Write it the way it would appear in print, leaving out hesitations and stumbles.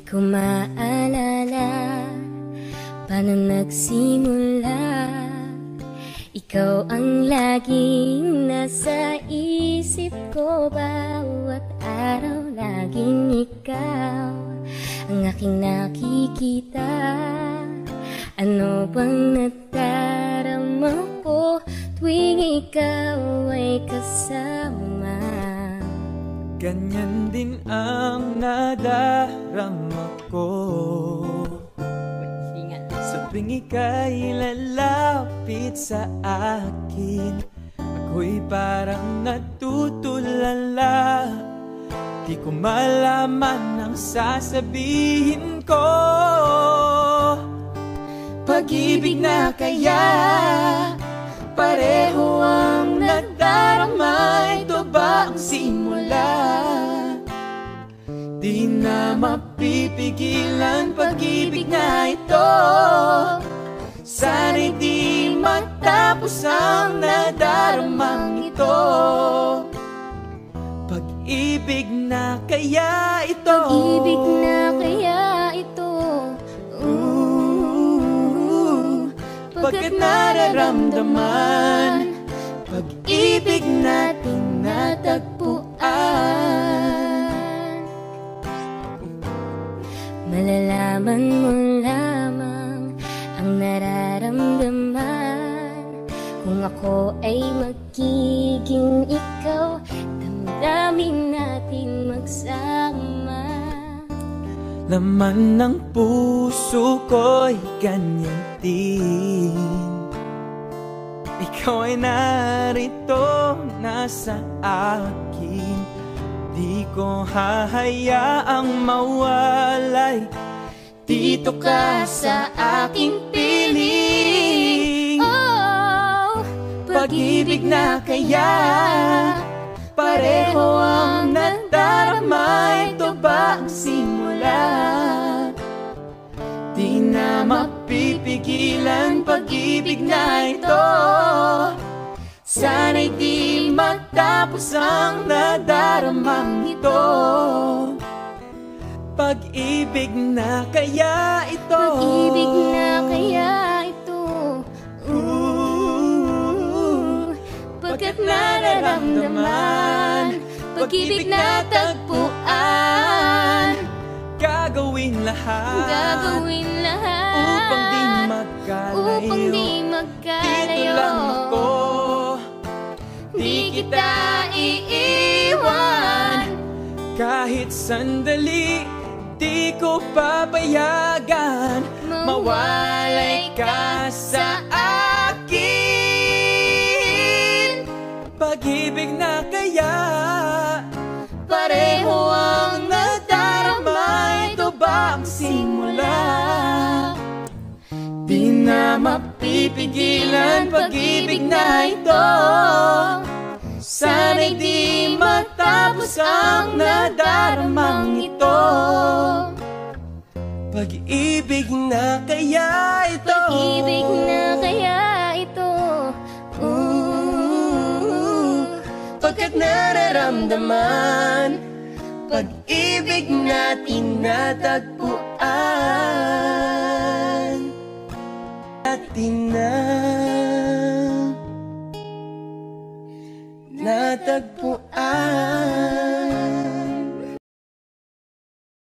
ko maalala paano nagsimula. Ikaw ang laging nasa isip ko, bawat araw laging ikaw ang aking nakikita. Ano bang nadarama ko tuwing ikaw ay kasama? Ganyan din ang nadarama ko sa tuwing ika'y lalapit sa akin. Ako'y parang natutulala, di ko malaman ang sasabihin ko. Pag-ibig na kaya pareho ang nadarama? Ito ba ang simula? Di na mapipigilan pag-ibig na ito. Sana'y di matapos ang nadaramang ito. Pag-ibig na kaya ito? Pag-ibig na kaya ito? Pagkat nararamdaman pag-ibig natin natagpuan. Malalaman mo lamang ang nararamdaman kung ako ay magiging ikaw. Damdamin natin magsama. Laman ng puso ko'y ganyan din. Ikaw ay narito, nasa akin. Di ko hahayaang mawalay. Dito ka sa aking piling. Oh, pag-ibig na kaya pareho ang nadarama? Ito ba ang simula? Di na mapipigilan pag-ibig na ito. Sana'y di matapos ang nadaramang ito. Pag-ibig na kaya ito? Pag-ibig na kaya ito? Pagkat nararamdaman pag-ibig na tagpuan. Gagawin lahat upang di magkalayo. Dito lang ako, di kita iiwan. Kahit sandali, di ko papayagan mawalay ka sa akin. Pag-ibig na kaya pareho ang nadarama? Ito ba ang simula? Di na mapipigilan pag-ibig na ito. Sana'y di matapos ang nadaramang ito. Pag-ibig na kaya ito? Pag-ibig na kaya ito? Pagkat nararamdaman pag-ibig natin natagpuan. Natin na natagpuan.